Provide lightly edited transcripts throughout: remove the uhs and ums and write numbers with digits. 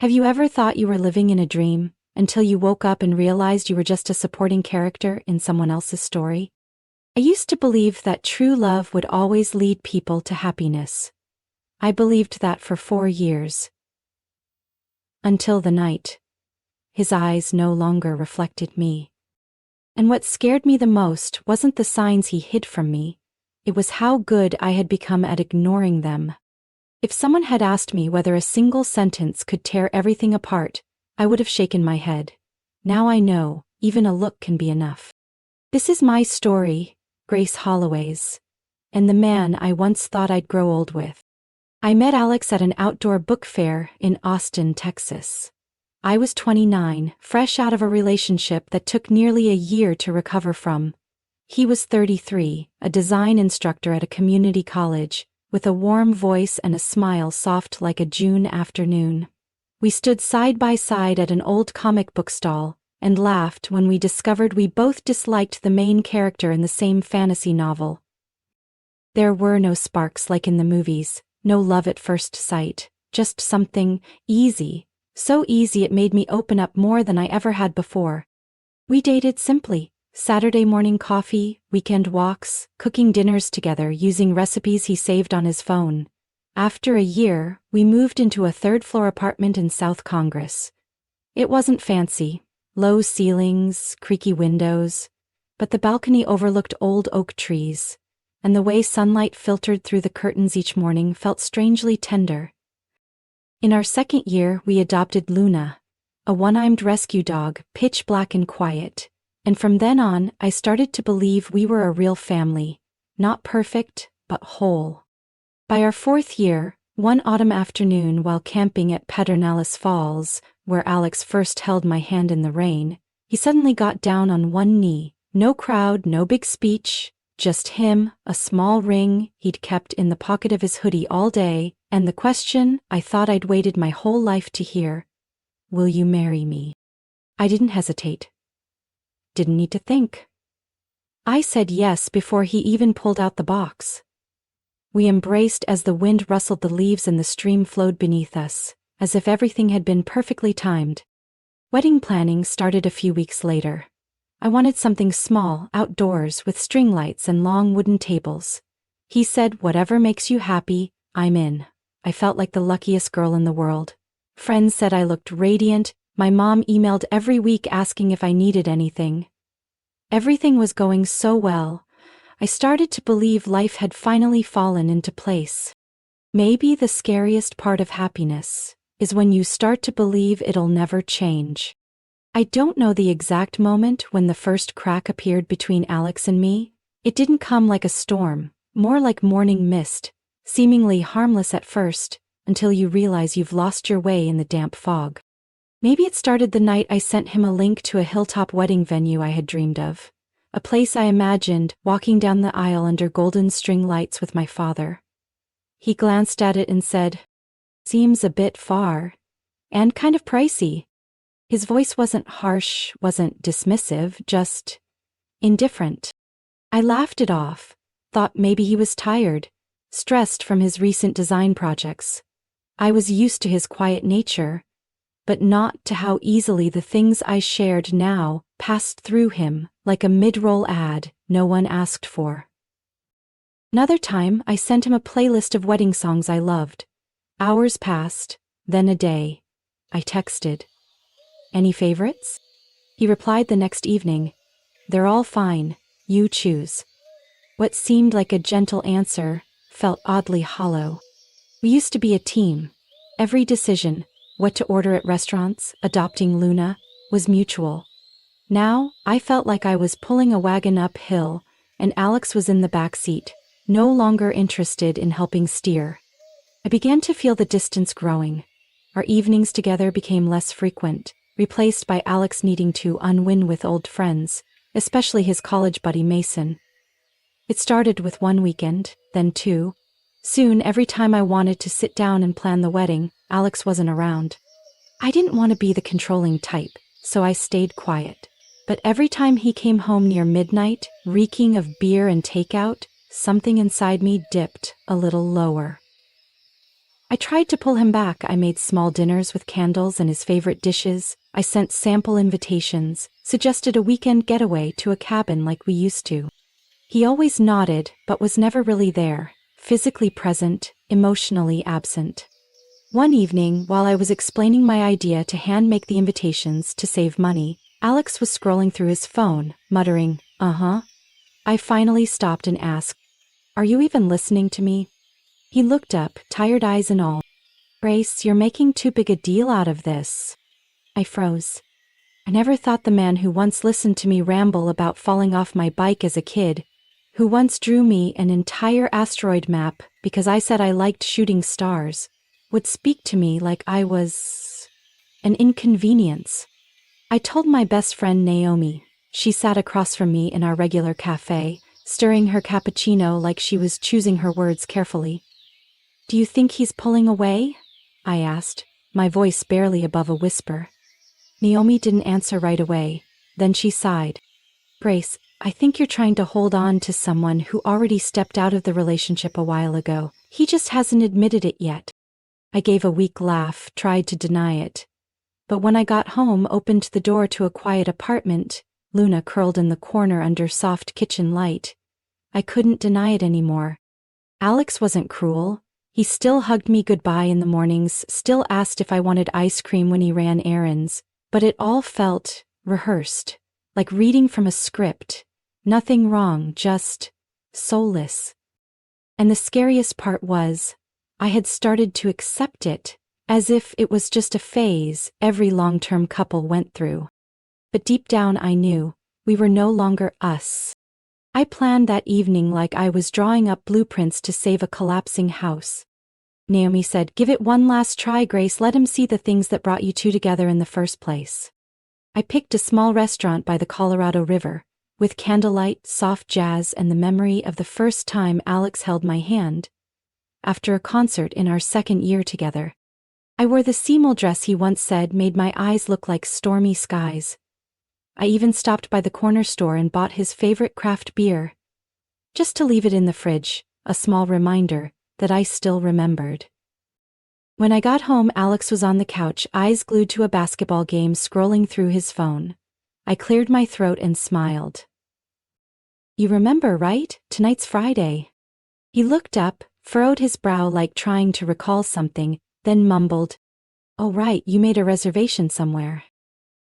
Have you ever thought you were living in a dream, until you woke up and realized you were just a supporting character in someone else's story? I used to believe that true love would always lead people to happiness. I believed that for 4 years. Until the night. His eyes no longer reflected me. And what scared me the most wasn't the signs he hid from me. It was how good I had become at ignoring them. If someone had asked me whether a single sentence could tear everything apart, I would have shaken my head. Now I know, even a look can be enough. This is my story, Grace Holloway's, and the man I once thought I'd grow old with. I met Alex at an outdoor book fair in Austin, Texas. I was 29, fresh out of a relationship that took nearly a year to recover from. He was 33, a design instructor at a community college, with a warm voice and a smile soft like a June afternoon. We stood side by side at an old comic book stall, and laughed when we discovered we both disliked the main character in the same fantasy novel. There were no sparks like in the movies, no love at first sight, just something easy. So easy it made me open up more than I ever had before. We dated simply. Saturday morning coffee, weekend walks, cooking dinners together using recipes he saved on his phone. After a year, we moved into a third-floor apartment in South Congress. It wasn't fancy, low ceilings, creaky windows, but the balcony overlooked old oak trees, and the way sunlight filtered through the curtains each morning felt strangely tender. In our second year, we adopted Luna, a one-armed rescue dog, pitch black and quiet, and from then on, I started to believe we were a real family, not perfect, but whole. By our 4th year, one autumn afternoon while camping at Pedernales Falls, where Alex first held my hand in the rain, he suddenly got down on one knee. No crowd, no big speech, just him, a small ring he'd kept in the pocket of his hoodie all day, and the question I thought I'd waited my whole life to hear: will you marry me? I didn't hesitate. Didn't need to think. I said yes before he even pulled out the box. We embraced as the wind rustled the leaves and the stream flowed beneath us, as if everything had been perfectly timed. Wedding planning started a few weeks later. I wanted something small, outdoors, with string lights and long wooden tables. He said, "Whatever makes you happy, I'm in." I felt like the luckiest girl in the world. Friends said I looked radiant. My mom emailed every week asking if I needed anything. Everything was going so well. I started to believe life had finally fallen into place. Maybe the scariest part of happiness is when you start to believe it'll never change. I don't know the exact moment when the first crack appeared between Alex and me. It didn't come like a storm, more like morning mist, seemingly harmless at first, until you realize you've lost your way in the damp fog. Maybe it started the night I sent him a link to a hilltop wedding venue I had dreamed of, a place I imagined walking down the aisle under golden string lights with my father. He glanced at it and said, "Seems a bit far, and kind of pricey." His voice wasn't harsh, wasn't dismissive, just indifferent. I laughed it off, thought maybe he was tired, stressed from his recent design projects. I was used to his quiet nature, but not to how easily the things I shared now passed through him, like a mid-roll ad no one asked for. Another time, I sent him a playlist of wedding songs I loved. Hours passed, then a day. I texted, "Any favorites?" He replied the next evening, "They're all fine, you choose." What seemed like a gentle answer felt oddly hollow. We used to be a team. Every decision, what to order at restaurants, adopting Luna, was mutual. Now, I felt like I was pulling a wagon uphill, and Alex was in the back seat, no longer interested in helping steer. I began to feel the distance growing. Our evenings together became less frequent, replaced by Alex needing to unwind with old friends, especially his college buddy Mason. It started with one weekend, then 2. Soon, every time I wanted to sit down and plan the wedding, Alex wasn't around. I didn't want to be the controlling type, so I stayed quiet. But every time he came home near midnight, reeking of beer and takeout, something inside me dipped a little lower. I tried to pull him back. I made small dinners with candles and his favorite dishes. I sent sample invitations, suggested a weekend getaway to a cabin like we used to. He always nodded, but was never really there, physically present, emotionally absent. One evening, while I was explaining my idea to hand-make the invitations to save money, Alex was scrolling through his phone, muttering, "Uh-huh." I finally stopped and asked, "Are you even listening to me?" He looked up, tired eyes and all. "Grace, you're making too big a deal out of this." I froze. I never thought the man who once listened to me ramble about falling off my bike as a kid, who once drew me an entire asteroid map because I said I liked shooting stars, would speak to me like I was an inconvenience. I told my best friend Naomi. She sat across from me in our regular cafe, stirring her cappuccino like she was choosing her words carefully. "Do you think he's pulling away?" I asked, my voice barely above a whisper. Naomi didn't answer right away. Then she sighed. "Grace, I think you're trying to hold on to someone who already stepped out of the relationship a while ago. He just hasn't admitted it yet." I gave a weak laugh, tried to deny it. But when I got home, opened the door to a quiet apartment, Luna curled in the corner under soft kitchen light, I couldn't deny it anymore. Alex wasn't cruel. He still hugged me goodbye in the mornings, still asked if I wanted ice cream when he ran errands, but it all felt rehearsed, like reading from a script. Nothing wrong, just soulless. And the scariest part was, I had started to accept it, as if it was just a phase every long-term couple went through. But deep down I knew, we were no longer us. I planned that evening like I was drawing up blueprints to save a collapsing house. Naomi said, "Give it one last try, Grace. Let him see the things that brought you two together in the first place." I picked a small restaurant by the Colorado River, with candlelight, soft jazz, and the memory of the first time Alex held my hand, after a concert in our second year together. I wore the seamless dress he once said made my eyes look like stormy skies. I even stopped by the corner store and bought his favorite craft beer, just to leave it in the fridge, a small reminder that I still remembered. When I got home, Alex was on the couch, eyes glued to a basketball game, scrolling through his phone. I cleared my throat and smiled. "You remember, right? Tonight's Friday." He looked up, furrowed his brow like trying to recall something, then mumbled, "Oh right, you made a reservation somewhere."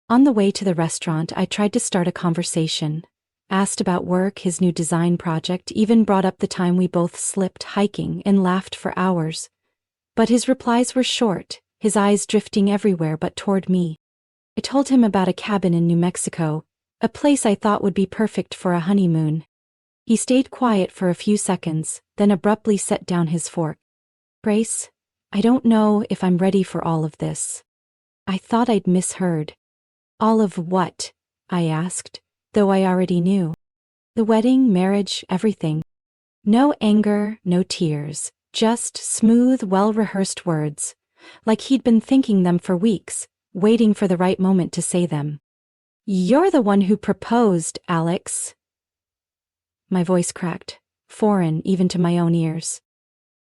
On the way to the restaurant, I tried to start a conversation. Asked about work, his new design project, even brought up the time we both slipped hiking and laughed for hours. But his replies were short, his eyes drifting everywhere but toward me. I told him about a cabin in New Mexico, a place I thought would be perfect for a honeymoon. He stayed quiet for a few seconds, then abruptly set down his fork. "Grace, I don't know if I'm ready for all of this." I thought I'd misheard. "All of what?" I asked, though I already knew. "The wedding, marriage, everything." No anger, no tears, just smooth, well-rehearsed words, like he'd been thinking them for weeks, waiting for the right moment to say them. "You're the one who proposed, Alex." My voice cracked, foreign even to my own ears.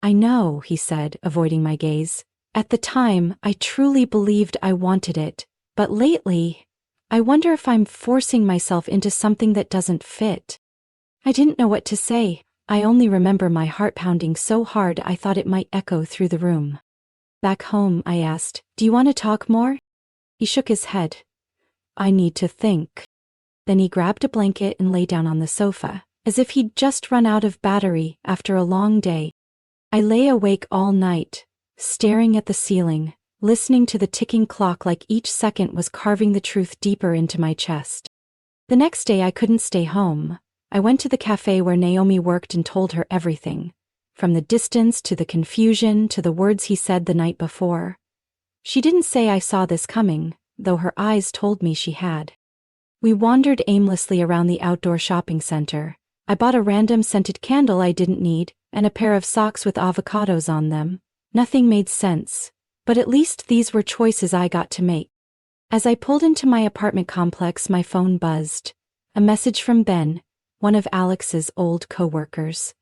"I know," he said, avoiding my gaze. "At the time, I truly believed I wanted it, but lately, I wonder if I'm forcing myself into something that doesn't fit." I didn't know what to say. I only remember my heart pounding so hard I thought it might echo through the room. "Back home," I asked, "do you want to talk more?" He shook his head. "I need to think." Then he grabbed a blanket and lay down on the sofa, as if he'd just run out of battery after a long day. I lay awake all night, staring at the ceiling, listening to the ticking clock like each second was carving the truth deeper into my chest. The next day I couldn't stay home. I went to the cafe where Naomi worked and told her everything, from the distance to the confusion to the words he said the night before. She didn't say I saw this coming, though her eyes told me she had. We wandered aimlessly around the outdoor shopping center. I bought a random scented candle I didn't need, and a pair of socks with avocados on them. Nothing made sense, but at least these were choices I got to make. As I pulled into my apartment complex, my phone buzzed. A message from Ben, one of Alex's old coworkers.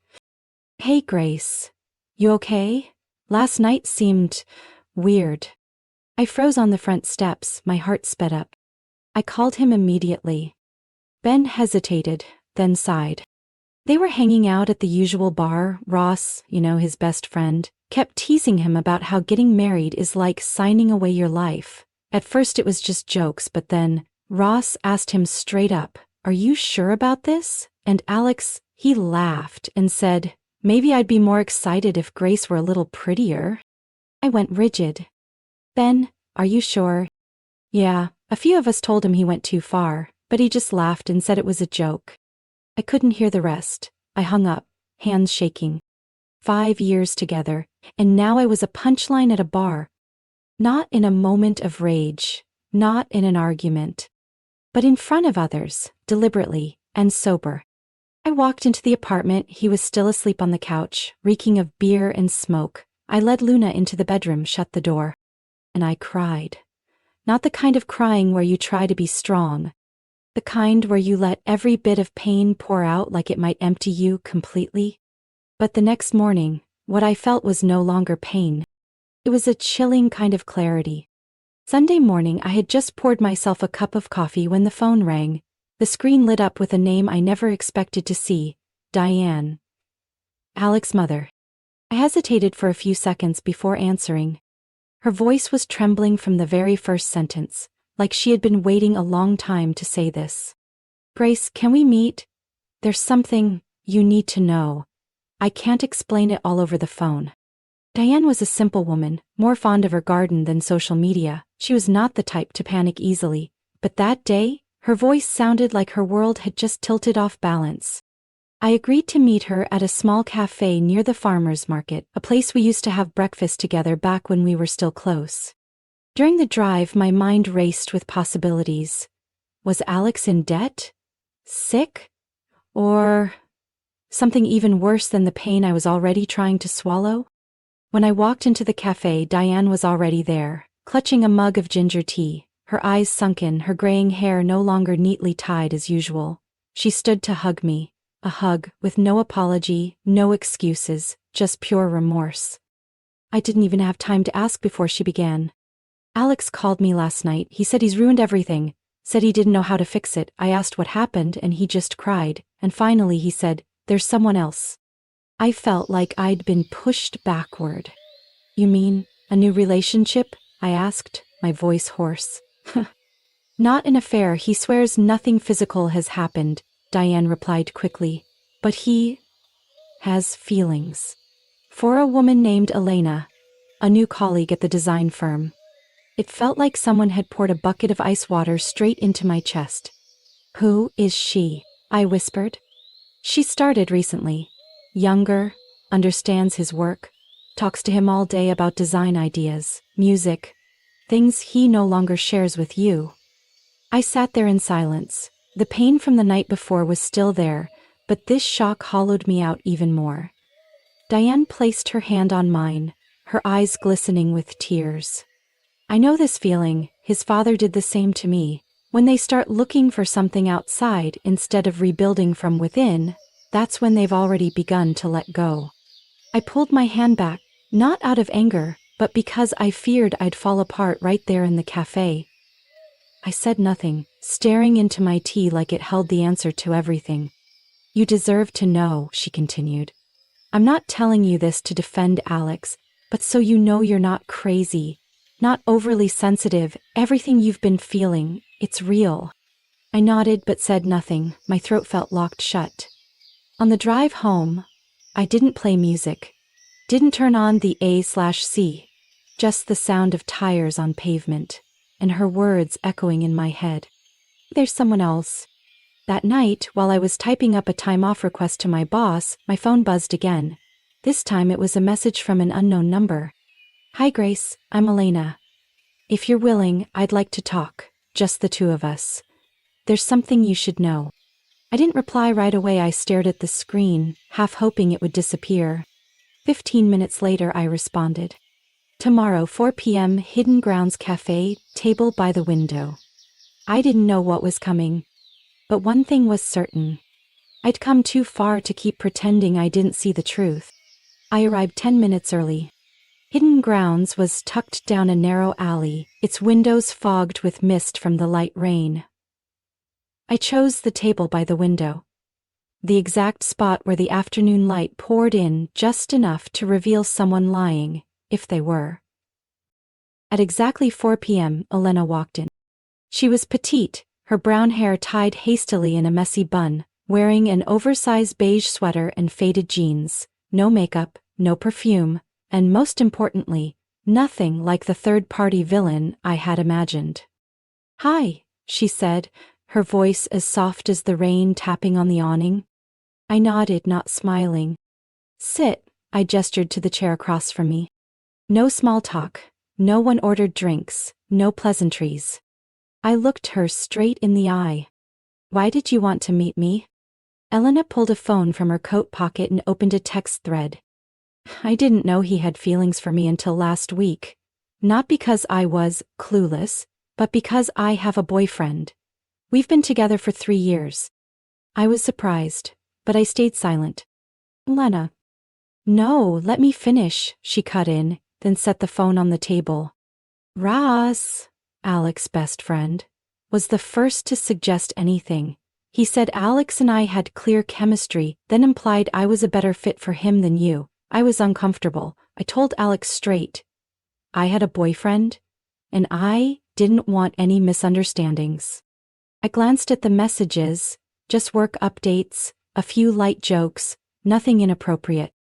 "Hey Grace, you okay?" Last night seemed weird. I froze on the front steps, my heart sped up. I called him immediately. Ben hesitated, then sighed. They were hanging out at the usual bar. Ross, his best friend, kept teasing him about how getting married is like signing away your life. At first it was just jokes, but then Ross asked him straight up, "Are you sure about this?" And Alex, he laughed and said, "Maybe I'd be more excited if Grace were a little prettier." I went rigid. "Ben, are you sure?" "Yeah, a few of us told him he went too far, but he just laughed and said it was a joke." I couldn't hear the rest. I hung up, hands shaking. 5 years together, and now I was a punchline at a bar. Not in a moment of rage, not in an argument, but in front of others, deliberately and sober. I walked into the apartment. He was still asleep on the couch, reeking of beer and smoke. I led Luna into the bedroom, shut the door. And I cried. Not the kind of crying where you try to be strong. The kind where you let every bit of pain pour out like it might empty you completely. But the next morning, what I felt was no longer pain. It was a chilling kind of clarity. Sunday morning, I had just poured myself a cup of coffee when the phone rang. The screen lit up with a name I never expected to see: Diane. Alex's mother. I hesitated for a few seconds before answering. Her voice was trembling from the very first sentence, like she had been waiting a long time to say this. "Grace, can we meet? There's something you need to know. I can't explain it all over the phone." Diane was a simple woman, more fond of her garden than social media. She was not the type to panic easily, but that day, her voice sounded like her world had just tilted off balance. I agreed to meet her at a small cafe near the farmer's market, a place we used to have breakfast together back when we were still close. During the drive, my mind raced with possibilities. Was Alex in debt? Sick? Or something even worse than the pain I was already trying to swallow? When I walked into the cafe, Diane was already there, clutching a mug of ginger tea, her eyes sunken, her graying hair no longer neatly tied as usual. She stood to hug me, a hug with no apology, no excuses, just pure remorse. I didn't even have time to ask before she began. "Alex called me last night. He said he's ruined everything, said he didn't know how to fix it." I asked what happened and he just cried, and finally he said, "There's someone else." I felt like I'd been pushed backward. "You mean, a new relationship?" I asked, my voice hoarse. "Not an affair. He swears nothing physical has happened," Diane replied quickly. "But he has feelings. For a woman named Elena, a new colleague at the design firm." It felt like someone had poured a bucket of ice water straight into my chest. "Who is she?" I whispered. "She started recently. Younger, understands his work, talks to him all day about design ideas, music, things he no longer shares with you." I sat there in silence. The pain from the night before was still there, but this shock hollowed me out even more. Diane placed her hand on mine, her eyes glistening with tears. "I know this feeling. His father did the same to me. When they start looking for something outside instead of rebuilding from within, that's when they've already begun to let go." I pulled my hand back, not out of anger, but because I feared I'd fall apart right there in the cafe. I said nothing, staring into my tea like it held the answer to everything. "You deserve to know," she continued. "I'm not telling you this to defend Alex, but so you know you're not crazy. Not overly sensitive. Everything you've been feeling, it's real." I nodded but said nothing. My throat felt locked shut. On the drive home, I didn't play music. Didn't turn on the A/C. Just the sound of tires on pavement, and her words echoing in my head. "There's someone else." That night, while I was typing up a time-off request to my boss, my phone buzzed again. This time it was a message from an unknown number. "Hi Grace, I'm Elena. If you're willing, I'd like to talk, just the two of us. There's something you should know." I didn't reply right away. I stared at the screen, half hoping it would disappear. 15 minutes later I responded. "Tomorrow, 4 p.m., Hidden Grounds Cafe, table by the window." I didn't know what was coming, but one thing was certain. I'd come too far to keep pretending I didn't see the truth. I arrived 10 minutes early. Hidden Grounds was tucked down a narrow alley, its windows fogged with mist from the light rain. I chose the table by the window, the exact spot where the afternoon light poured in just enough to reveal someone lying, if they were. At exactly 4 p.m., Elena walked in. She was petite, her brown hair tied hastily in a messy bun, wearing an oversized beige sweater and faded jeans, no makeup, no perfume, and most importantly, nothing like the third-party villain I had imagined. "Hi," she said, her voice as soft as the rain tapping on the awning. I nodded, not smiling. "Sit," I gestured to the chair across from me. No small talk, no one-ordered drinks, no pleasantries. I looked her straight in the eye. "Why did you want to meet me?" Elena pulled a phone from her coat pocket and opened a text thread. I didn't know he had feelings for me until last week. Not because I was clueless, but because I have a boyfriend. We've been together for 3 years. I was surprised, but I stayed silent. "Elena." "No, let me finish," she cut in, then set the phone on the table. "Ross," Alex's best friend, was the first to suggest anything. He said Alex and I had clear chemistry, then implied I was a better fit for him than you. I was uncomfortable. I told Alex straight. I had a boyfriend, and I didn't want any misunderstandings. I glanced at the messages, just work updates, a few light jokes, nothing inappropriate.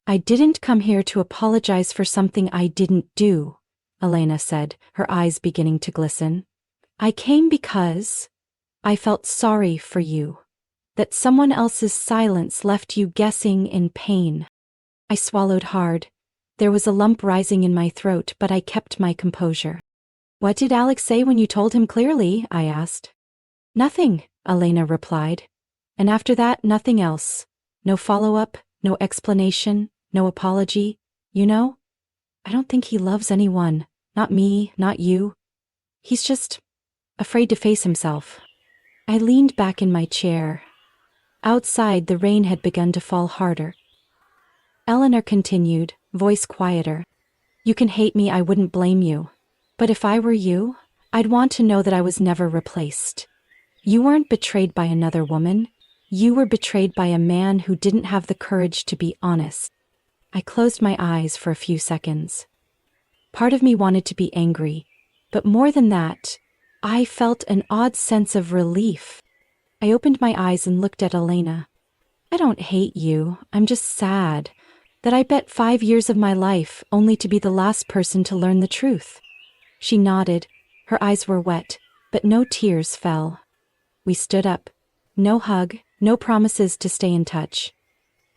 "I didn't come here to apologize for something I didn't do," Elena said, her eyes beginning to glisten. "I came because I felt sorry for you, that someone else's silence left you guessing in pain." I swallowed hard. There was a lump rising in my throat, but I kept my composure. "What did Alex say when you told him clearly?" I asked. "Nothing," Elena replied. "And after that, nothing else. No follow-up, no explanation, no apology. You know, I don't think he loves anyone. Not me, not you. He's just afraid to face himself." I leaned back in my chair. Outside, the rain had begun to fall harder. Eleanor continued, voice quieter. "You can hate me, I wouldn't blame you. But if I were you, I'd want to know that I was never replaced. You weren't betrayed by another woman. You were betrayed by a man who didn't have the courage to be honest." I closed my eyes for a few seconds. Part of me wanted to be angry, but more than that, I felt an odd sense of relief. I opened my eyes and looked at Elena. "I don't hate you, I'm just sad that I bet 5 years of my life only to be the last person to learn the truth." She nodded. Her eyes were wet, but no tears fell. We stood up. No hug, no promises to stay in touch.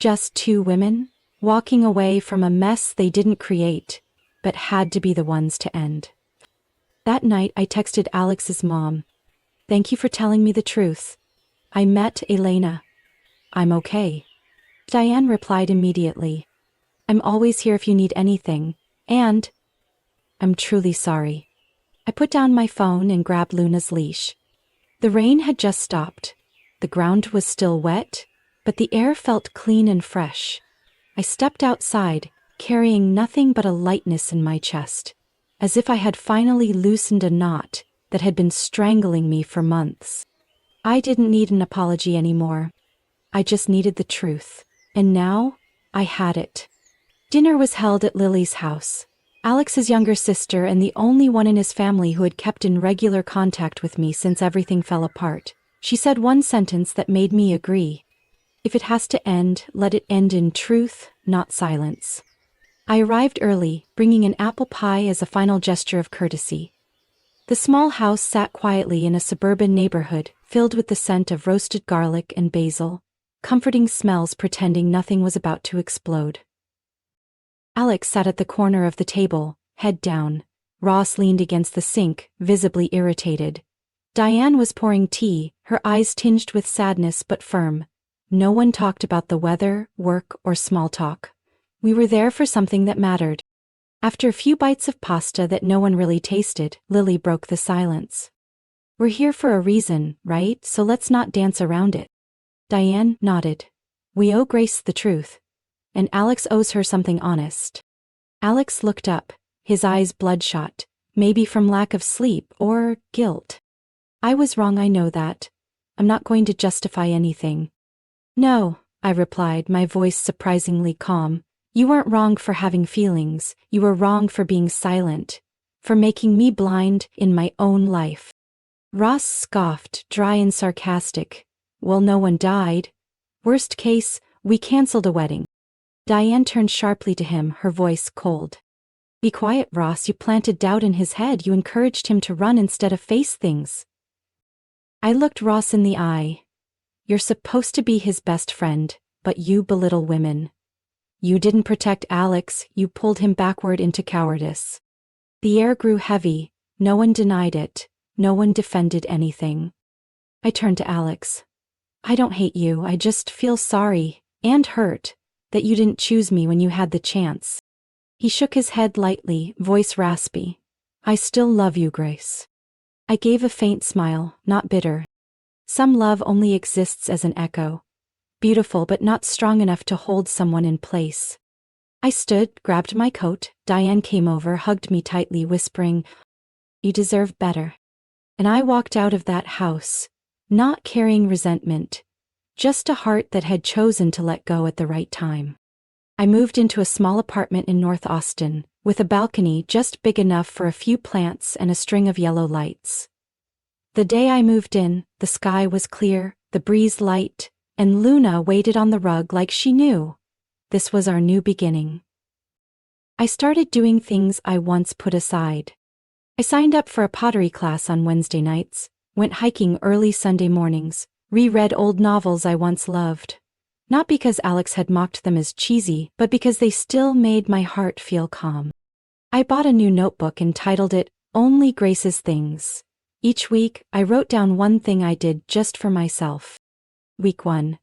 Just 2 women, walking away from a mess they didn't create, but had to be the ones to end. That night I texted Alex's mom. "Thank you for telling me the truth. I met Elena. I'm okay." Diane replied immediately. "I'm always here if you need anything, and I'm truly sorry." I put down my phone and grabbed Luna's leash. The rain had just stopped. The ground was still wet, but the air felt clean and fresh. I stepped outside, carrying nothing but a lightness in my chest, as if I had finally loosened a knot that had been strangling me for months. I didn't need an apology anymore. I just needed the truth, and now I had it. Dinner was held at Lily's house, Alex's younger sister and the only one in his family who had kept in regular contact with me since everything fell apart. She said one sentence that made me agree. "If it has to end, let it end in truth, not silence." I arrived early, bringing an apple pie as a final gesture of courtesy. The small house sat quietly in a suburban neighborhood, filled with the scent of roasted garlic and basil, comforting smells pretending nothing was about to explode. Alex sat at the corner of the table, head down. Ross leaned against the sink, visibly irritated. Diane was pouring tea, her eyes tinged with sadness but firm. No one talked about the weather, work, or small talk. We were there for something that mattered. After a few bites of pasta that no one really tasted, Lily broke the silence. "We're here for a reason, right? So let's not dance around it." Diane nodded. "We owe Grace the truth, and Alex owes her something honest." Alex looked up, his eyes bloodshot, maybe from lack of sleep or guilt. I was wrong, I know that. I'm not going to justify anything. No, I replied, my voice surprisingly calm. You weren't wrong for having feelings, you were wrong for being silent, for making me blind in my own life. Ross scoffed, dry and sarcastic. Well, no one died. Worst case, we canceled a wedding. Diane turned sharply to him, her voice cold. Be quiet, Ross, you planted doubt in his head, you encouraged him to run instead of face things. I looked Ross in the eye. You're supposed to be his best friend, but you belittle women. You didn't protect Alex, you pulled him backward into cowardice. The air grew heavy, no one denied it, no one defended anything. I turned to Alex. I don't hate you, I just feel sorry, and hurt, that you didn't choose me when you had the chance. He shook his head lightly, voice raspy. I still love you, Grace. I gave a faint smile, not bitter. Some love only exists as an echo. Beautiful but not strong enough to hold someone in place. I stood, grabbed my coat, Diane came over, hugged me tightly, whispering, You deserve better. And I walked out of that house, not carrying resentment, just a heart that had chosen to let go at the right time. I moved into a small apartment in North Austin, with a balcony just big enough for a few plants and a string of yellow lights. The day I moved in, the sky was clear, the breeze light, and Luna waited on the rug like she knew. This was our new beginning. I started doing things I once put aside. I signed up for a pottery class on Wednesday nights, went hiking early Sunday mornings, reread old novels I once loved. Not because Alex had mocked them as cheesy, but because they still made my heart feel calm. I bought a new notebook and titled it, Only Grace's Things. Each week, I wrote down one thing I did just for myself. Week 1.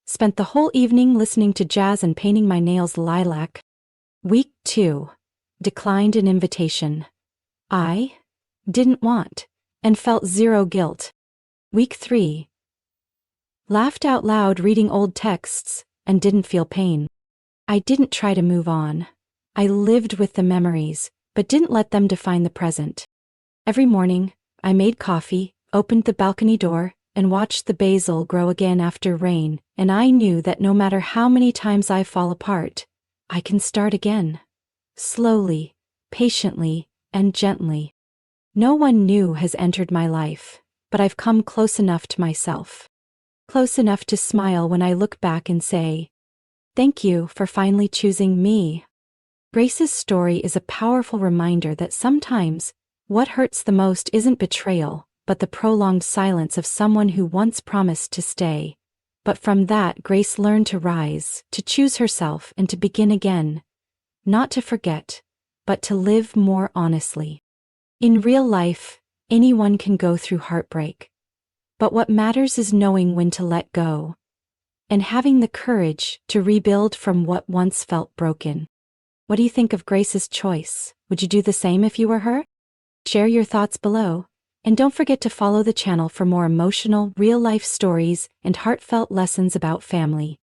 Spent the whole evening listening to jazz and painting my nails lilac. Week 2. Declined an invitation I didn't want, and felt zero guilt. Week 3. Laughed out loud reading old texts, and didn't feel pain. I didn't try to move on. I lived with the memories, but didn't let them define the present. Every morning, I made coffee, opened the balcony door, and watched the basil grow again after rain, and I knew that no matter how many times I fall apart, I can start again. Slowly, patiently, and gently. No one new has entered my life, but I've come close enough to myself. Close enough to smile when I look back and say, thank you for finally choosing me. Grace's story is a powerful reminder that sometimes, what hurts the most isn't betrayal, but the prolonged silence of someone who once promised to stay. But from that, Grace learned to rise, to choose herself, and to begin again. Not to forget, but to live more honestly. In real life, anyone can go through heartbreak. But what matters is knowing when to let go, and having the courage to rebuild from what once felt broken. What do you think of Grace's choice? Would you do the same if you were her? Share your thoughts below, and don't forget to follow the channel for more emotional, real-life stories and heartfelt lessons about family.